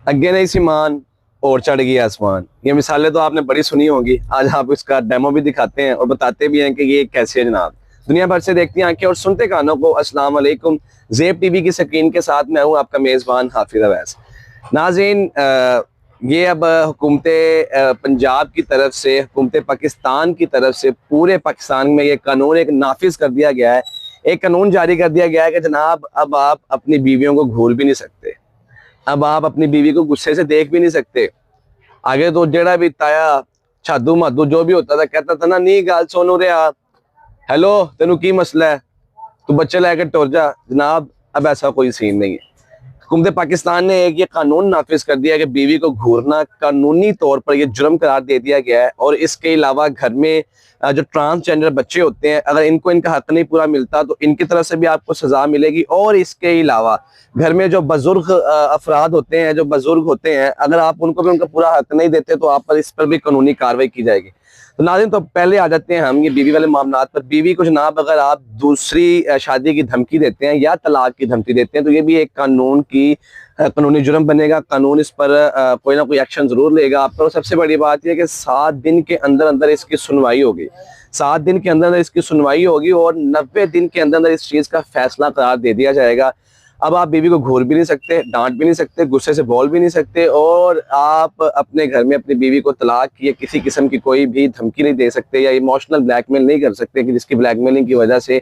अगे नहीं सीमान और चढ़ गई आसमान। ये मिसालें तो आपने बड़ी सुनी होंगी। आज आप इसका डेमो भी दिखाते हैं और बताते भी हैं कि ये कैसे है जनाब। दुनिया भर से देखती आंखें और सुनते कानों को अस्सलाम वालेकुम। ज़ेब टीवी की स्क्रीन के साथ मैं हूं आपका मेज़बान हाफिज अवैस। नाज़रीन, ये अब हुकूमत पंजाब की तरफ से, हुकूमत पाकिस्तान की तरफ से पूरे पाकिस्तान में ये कानून एक नाफिज कर दिया गया है। एक कानून जारी कर दिया गया है कि जनाब अब आप अपनी बीवियों को घूर भी नहीं सकते। अब आप अपनी बीवी को गुस्से से देख भी नहीं सकते। आगे तो जेड़ा भी ताया छादू मादू जो भी होता था कहता था ना, नी गाल सोनू रे आ, हेलो तेनू की मसला है, तू बच्चे लेकर टुर जा। जनाब अब ऐसा कोई सीन नहीं है। हुकूमत पाकिस्तान ने एक ये कानून नाफिज कर दिया कि बीवी को घूरना कानूनी तौर पर ये जुर्म करार दे दिया गया है। और इसके अलावा घर में जो ट्रांसजेंडर बच्चे होते हैं, अगर इनको इनका हक नहीं पूरा मिलता तो इनकी तरफ से भी आपको सजा मिलेगी। और इसके अलावा घर में जो बुजुर्ग अफराद होते हैं, जो बुजुर्ग होते हैं, अगर आप उनको भी उनका पूरा हक नहीं देते तो आप पर इस पर भी कानूनी कार्रवाई की जाएगी। तो नाज़रीन, तो पहले आ जाते हैं हम ये बीवी वाले मामलात पर। बीवी को जनाब अगर आप दूसरी शादी की धमकी देते हैं या तलाक की धमकी देते हैं तो ये भी एक कानून की कानूनी जुर्म बनेगा। कानून इस पर कोई ना कोई एक्शन जरूर लेगा आप पर। सबसे बड़ी बात यह कि 7 दिन के अंदर अंदर इसकी सुनवाई होगी। 7 दिन के अंदर अंदर इसकी सुनवाई होगी और 90 दिन के अंदर अंदर इस चीज का फैसला करार दे दिया जाएगा। अब आप बीवी को घूर भी नहीं सकते, डांट भी नहीं सकते, गुस्से से बोल भी नहीं सकते, और आप अपने घर में अपनी बीवी को तलाक की या किसी किस्म की कोई भी धमकी नहीं दे सकते या इमोशनल ब्लैकमेल नहीं कर सकते कि जिसकी ब्लैकमेलिंग की वजह से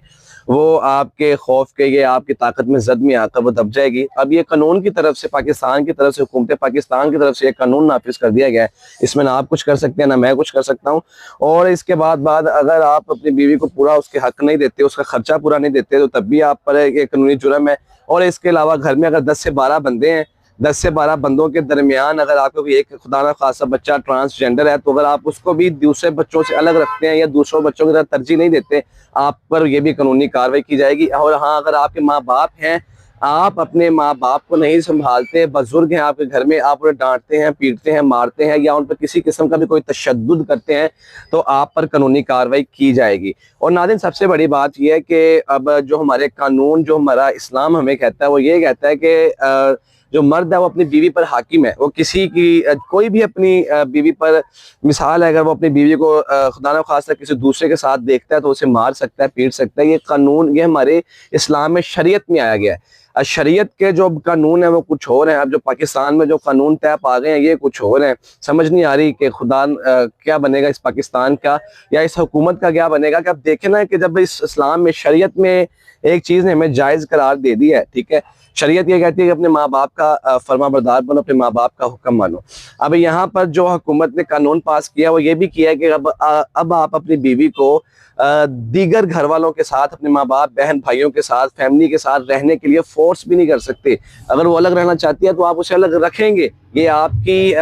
वो आपके खौफ के या आपकी ताकत में जद में आकर वो दब जाएगी। अब ये कानून की तरफ से, पाकिस्तान की तरफ से, हुकूमत पाकिस्तान की तरफ से एक कानून नाफिज कर दिया गया है। इसमें ना आप कुछ कर सकते हैं ना मैं कुछ कर सकता हूँ। और इसके बाद अगर आप अपनी बीवी को पूरा उसके हक नहीं देते, उसका खर्चा पूरा नहीं देते, तो तब भी आप पर एक कानूनी जुर्म है। और इसके अलावा घर में अगर 10 से 12 बंदे हैं, 10 से 12 बंदों के दरमियान अगर आपको भी एक खुदा ना खासा बच्चा ट्रांसजेंडर है, तो अगर आप उसको भी दूसरे बच्चों से अलग रखते हैं या दूसरों बच्चों की तरह तरजीह नहीं देते, आप पर यह भी कानूनी कार्रवाई की जाएगी। और हाँ, अगर आपके माँ बाप हैं, आप अपने माँ बाप को नहीं संभालते, बुजुर्ग हैं आपके घर में, आप उन्हें डांटते हैं, पीटते हैं, मारते हैं या उन पर किसी किस्म का भी कोई तशद्दुद करते हैं, तो आप पर कानूनी कार्रवाई की जाएगी। और नाज़रीन, सबसे बड़ी बात यह है कि अब जो हमारे कानून, जो हमारा इस्लाम हमें कहता है, वो ये कहता है कि जो मर्द है वो अपनी बीवी पर हाकिम है। वो किसी की कोई भी अपनी बीवी पर, मिसाल है अगर वो अपनी बीवी को खुदा न खास्ता किसी दूसरे के साथ देखता है तो उसे मार सकता है, पीट सकता है। ये कानून, ये हमारे इस्लाम में, शरीयत में आया गया है। शरीयत के जो कानून है वो कुछ और हैं। अब जो पाकिस्तान में जो कानून तय पा गए हैं ये कुछ और हैं। समझ नहीं आ रही कि खुदा क्या बनेगा इस पाकिस्तान का या इस हुकूमत का क्या बनेगा। कि अब देखें ना कि जब इस इस्लाम में, शरीयत में एक चीज़ ने हमें जायज़ करार दे दिया है, ठीक है, शरीयत ये कहती है कि अपने माँ बाप का फर्मा बरदार बनो, अपने माँ बाप का हुक्म मानो। अब यहाँ पर जो हुकूमत ने कानून पास किया वो ये भी किया है कि अब आप अपनी बीवी को दीगर घर वालों के साथ, अपने माँ बाप, बहन भाइयों के साथ, फैमिली के साथ रहने के लिए फोर्स भी नहीं कर सकते। अगर वो अलग रहना चाहती है तो आप उसे अलग रखेंगे, ये आपकी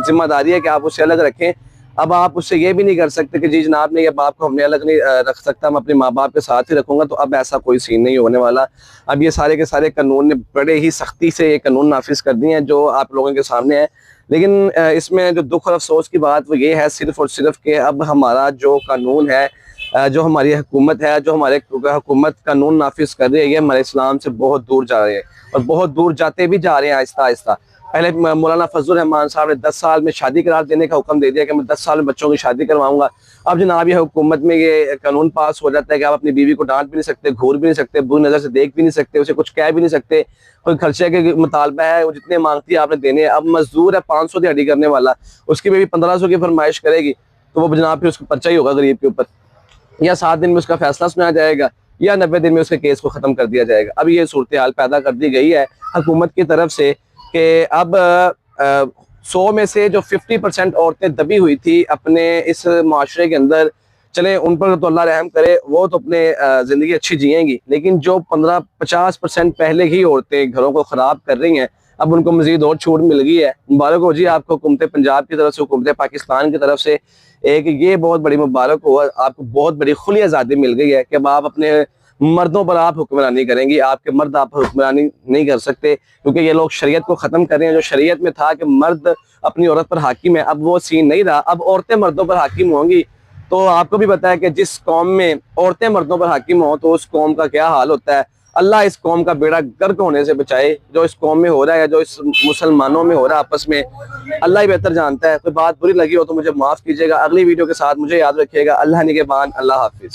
जिम्मेदारी है कि आप उसे अलग रखें। अब आप उससे ये भी नहीं कर सकते कि जी जनाब ने, ये बाप को हमने अलग नहीं रख सकता, मैं अपने माँ बाप के साथ ही रखूंगा। तो अब ऐसा कोई सीन नहीं होने वाला। अब ये सारे के सारे कानून ने बड़े ही सख्ती से ये कानून नाफिज कर दिए हैं जो आप लोगों के सामने है। लेकिन इसमें जो दुख और अफसोस की बात वो ये है सिर्फ और सिर्फ कि अब हमारा जो कानून है, जो हमारी हुकूमत है, जो हमारे हुकूमत कानून नाफिज कर रही है, ये हमारे इस्लाम से बहुत दूर जा रहे हैं और बहुत दूर जाते भी जा रहे हैं आहिस्ता आहिस्ता। पहले मौलाना फजल रहमान साहब ने 10 साल में शादी करार देने का हुक्म दे दिया कि मैं 10 साल में बच्चों की शादी करवाऊंगा। अब जनाब ये हुकूमत में ये कानून पास हो जाता है कि आप अपनी बीवी को डांट भी नहीं सकते, घूर भी नहीं सकते, बुरी नज़र से देख भी नहीं सकते, उसे कुछ कह भी नहीं सकते। कोई खर्चे के मुतालबा है, वो जितने मांगती है आपने देने। अब मजदूर है 500 दिहाड़ी करने वाला, उसकी बीवी 1500 की फरमाइश करेगी तो वो जनाब फिर उसको पर्चा ही होगा गरीब के ऊपर। या 7 दिन में उसका फैसला सुनाया जाएगा या 90 दिन में उसके केस को खत्म कर दिया जाएगा। अब ये सूरत हाल पैदा कर दी गई है हुकूमत की तरफ से कि अब 100 में से जो 50% औरतें दबी हुई थी अपने इस माशरे के अंदर, चले उन पर तो अल्लाह रहम करे, वो तो अपने ज़िंदगी अच्छी जिएंगी। लेकिन जो 15-50% पहले ही औरतें घरों को ख़राब कर रही हैं, अब उनको मज़ीद और छूट मिल गई है। मुबारक हो जी आपको हुकूमत पंजाब की तरफ से, हुकूमत पाकिस्तान की तरफ से। एक ये बहुत बड़ी मुबारक हो, आपको बहुत बड़ी खुली आज़ादी मिल गई है कि अब आप अपने मर्दों पर आप हुक्मरानी करेंगी, आपके मर्द आप पर हुक्मरानी नहीं कर सकते, क्योंकि ये लोग शरीयत को ख़त्म कर रहे हैं। जो शरीयत में था कि मर्द अपनी औरत पर हाकिम है, अब वो सीन नहीं रहा। अब औरतें मर्दों पर हाकिम होंगी। तो आपको भी पता है कि जिस कौम में औरतें मर्दों पर हाकिम हो तो उस कौम का क्या हाल होता है। अल्लाह इस कौम का बेड़ा गर्क होने से बचाए। जो इस कौम में हो रहा है, जो इस मुसलमानों में हो रहा है आपस में, अल्लाह ही बेहतर जानता है। कोई बात बुरी लगी हो तो मुझे माफ कीजिएगा। अगली वीडियो के साथ मुझे याद रखिएगा। अल्लाह निगहबान, अल्लाह हाफिज।